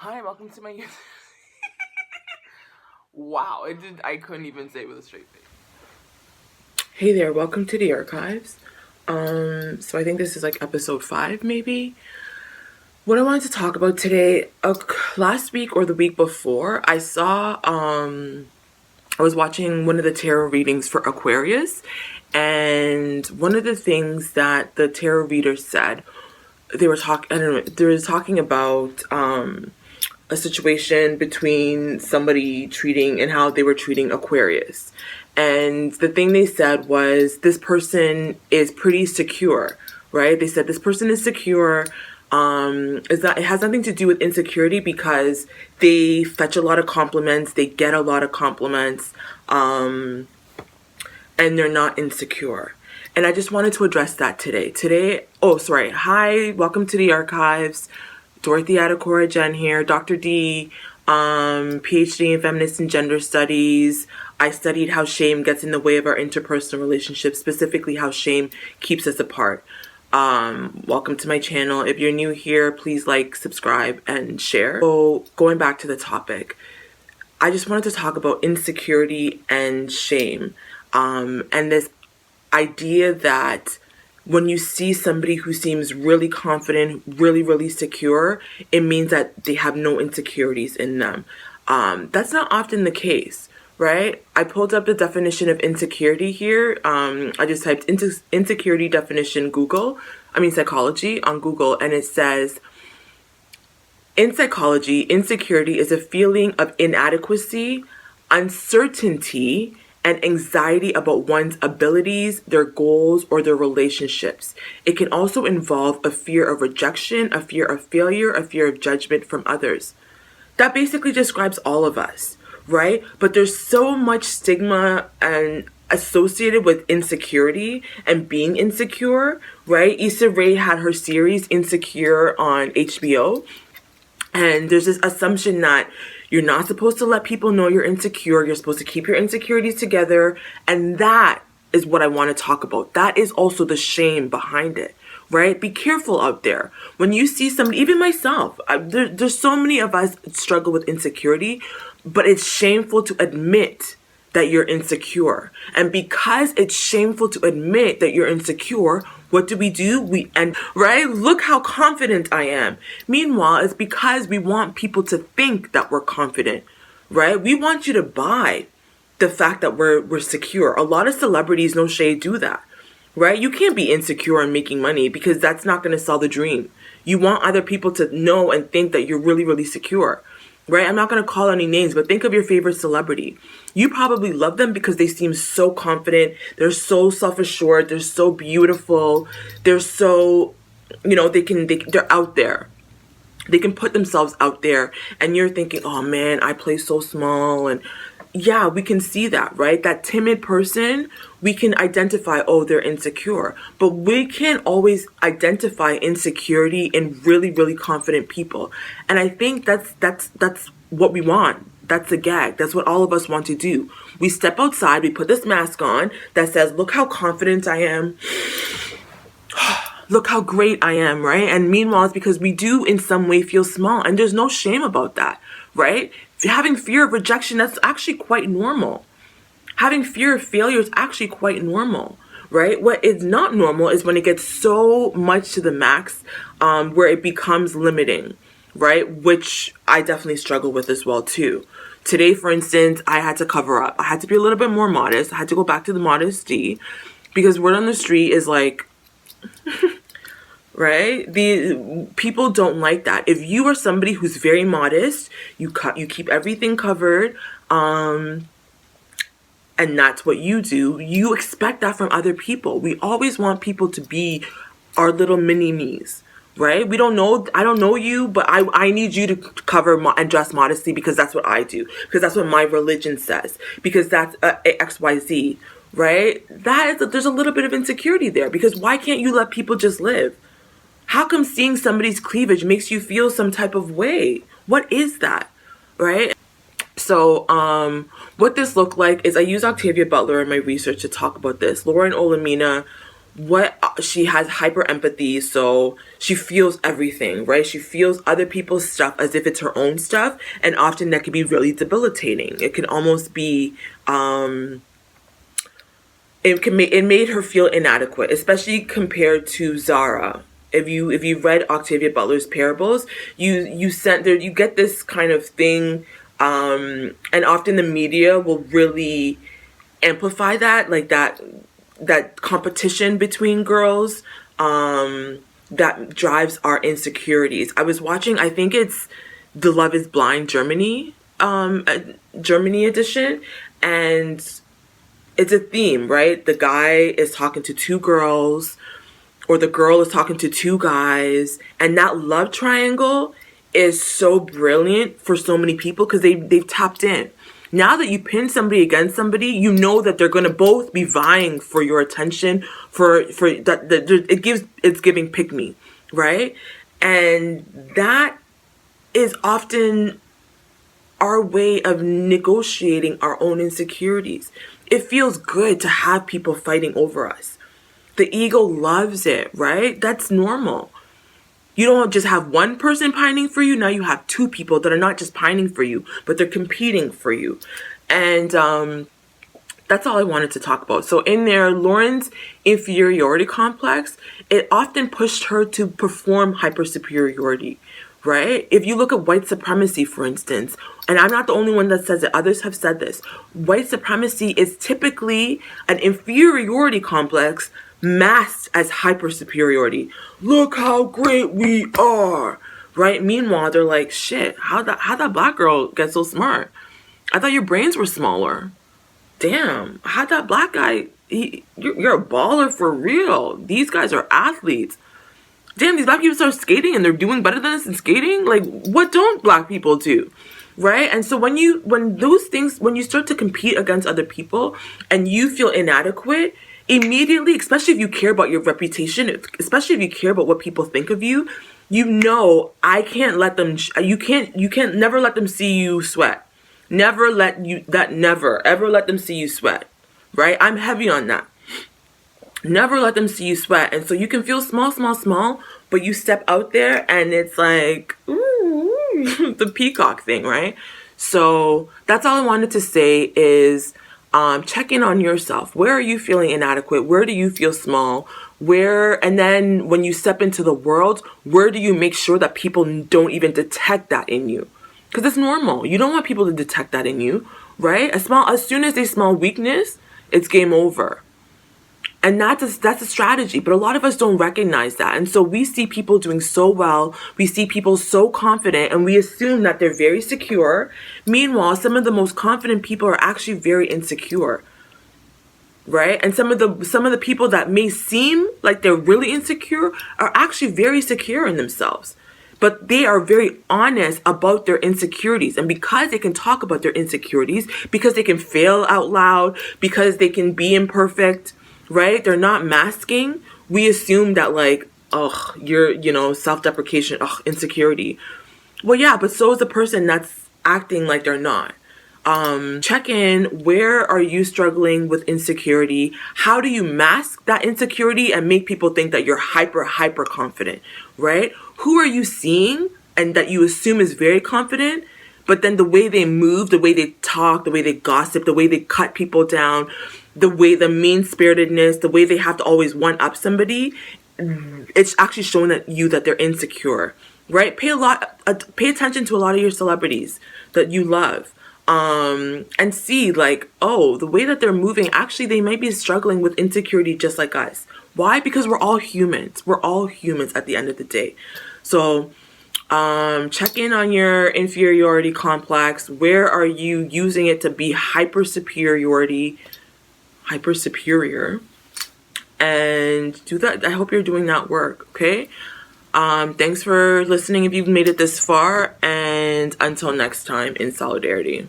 Hi, welcome to my Wow, I couldn't even say it with a straight face. Hey there, welcome to the archives. So I think this is like episode 5 maybe. What I wanted to talk about today, last week or the week before, I was watching one of the tarot readings for Aquarius, and one of the things that the tarot reader said, they were talking about a situation between somebody treating and how they were treating Aquarius. And the thing they said was, this person is pretty secure, right? They said this person is secure. Is that it has nothing to do with insecurity because they fetch a lot of compliments, they get a lot of compliments, and they're not insecure. And I just wanted to address that today. Hi, welcome to the archives. Dorothy Adekora Jen here, Dr. D, PhD in Feminist and Gender Studies. I studied how shame gets in the way of our interpersonal relationships, specifically how shame keeps us apart. Welcome to my channel. If you're new here, please like, subscribe, and share. So going back to the topic, I just wanted to talk about insecurity and shame, and this idea that when you see somebody who seems really confident, really, really secure, it means that they have no insecurities in them. That's not often the case, right? I pulled up the definition of insecurity here. I just typed insecurity definition psychology on Google, and it says, in psychology, insecurity is a feeling of inadequacy, uncertainty, and anxiety about one's abilities, their goals, or their relationships. It can also involve a fear of rejection, a fear of failure, a fear of judgment from others. That basically describes all of us, right? But there's so much stigma and associated with insecurity and being insecure, right? Issa Rae had her series Insecure on HBO, and there's this assumption that you're not supposed to let people know you're insecure. You're supposed to keep your insecurities together. And that is what I want to talk about. That is also the shame behind it, right? Be careful out there. When you see somebody, even myself, there's so many of us struggle with insecurity, but it's shameful to admit that you're insecure. And because it's shameful to admit that you're insecure, what do? Right? Look how confident I am. Meanwhile, it's because we want people to think that we're confident, right? We want you to buy the fact that we're secure. A lot of celebrities, no shade, do that, right? You can't be insecure and making money because that's not going to sell the dream. You want other people to know and think that you're really, really secure, right? I'm not going to call any names, but think of your favorite celebrity. You probably love them because they seem so confident. They're so self-assured. They're so beautiful. They're so, they're out there. They can put themselves out there, and you're thinking, oh man, I play so small. And yeah, we can see that, right? That timid person, we can identify, oh, they're insecure. But we can't always identify insecurity in really, really confident people. And I think that's what we want. That's the gag. That's what all of us want to do. We step outside, we put this mask on that says, look how confident I am. Look how great I am, right? And meanwhile, it's because we do in some way feel small, and there's no shame about that, right? Having fear of rejection, that's actually quite normal. Having fear of failure is actually quite normal, right? What is not normal is when it gets so much to the max, where it becomes limiting, right? Which I definitely struggle with as well too. Today, for instance, I had to cover up. I had to be a little bit more modest. I had to go back to the modesty because word on the street is like, right? The people don't like that. If you are somebody who's very modest, you keep everything covered, and that's what you do, you expect that from other people. We always want people to be our little mini-me's, right? I don't know you, but I need you to cover and dress modestly because that's what I do, because that's what my religion says, because that's XYZ, right? There's a little bit of insecurity there, because why can't you let people just live? How come seeing somebody's cleavage makes you feel some type of way? What is that, right? So what this looked like is I used Octavia Butler in my research to talk about this. Lauren Olamina what she has hyper empathy, so she feels everything, right? She feels other people's stuff as if it's her own stuff, and often that can be really debilitating. It can almost be it made her feel inadequate, especially compared to Zara. If you've read Octavia Butler's parables, you get this kind of thing, and often the media will really amplify that, like that competition between girls, that drives our insecurities. I was watching, I think it's the Love is Blind Germany edition, and it's a theme, right? The guy is talking to two girls, or the girl is talking to two guys, and that love triangle is so brilliant for so many people because they've tapped in. Now that you pin somebody against somebody, you know that they're going to both be vying for your attention, for that it's giving pick me, right? And that is often our way of negotiating our own insecurities. It feels good to have people fighting over us. The ego loves it, right? That's normal. You don't just have one person pining for you. Now you have two people that are not just pining for you, but they're competing for you. And that's all I wanted to talk about. So in there, Lauren's inferiority complex, it often pushed her to perform hyper superiority, right? If you look at white supremacy, for instance, and I'm not the only one that says it, others have said this, white supremacy is typically an inferiority complex masked as hyper superiority. Look how great we are, right? Meanwhile, they're like, shit, how'd that black girl get so smart? I thought your brains were smaller. Damn, how'd that black guy, you're a baller for real. These guys are athletes. Damn, these black people start skating and they're doing better than us in skating? Like, what don't black people do? Right? And so when you start to compete against other people and you feel inadequate, immediately, especially if you care about your reputation, especially if you care about what people think of you, you know, I can't let them, you can't never let them see you sweat. Never ever let them see you sweat. Right? I'm heavy on that. Never let them see you sweat. And so you can feel small, but you step out there and it's like, ooh, the peacock thing, right? So that's all I wanted to say is check in on yourself. Where are you feeling inadequate? Where do you feel small? And then when you step into the world, where do you make sure that people don't even detect that in you? Because it's normal. You don't want people to detect that in you, right? As soon as they smell weakness, it's game over. And that's a strategy, but a lot of us don't recognize that. And so we see people doing so well, we see people so confident, and we assume that they're very secure. Meanwhile, some of the most confident people are actually very insecure, right? And some of the people that may seem like they're really insecure are actually very secure in themselves. But they are very honest about their insecurities. And because they can talk about their insecurities, because they can fail out loud, because they can be imperfect, right? They're not masking. We assume that like, oh, you're, self-deprecation, insecurity. Well, yeah, but so is the person that's acting like they're not. Check in. Where are you struggling with insecurity? How do you mask that insecurity and make people think that you're hyper confident, right? Who are you seeing and that you assume is very confident, but then the way they move, the way they talk, the way they gossip, the way they cut people down, the mean-spiritedness, the way they have to always one-up somebody, it's actually showing that they're insecure, right? Pay attention to a lot of your celebrities that you love, and see like, oh, the way that they're moving, actually they might be struggling with insecurity just like us. Why? Because we're all humans. We're all humans at the end of the day. So check in on your inferiority complex. Where are you using it to be hyper superior, and do that. I hope you're doing that work. Okay. Thanks for listening if you've made it this far, and until next time, in solidarity.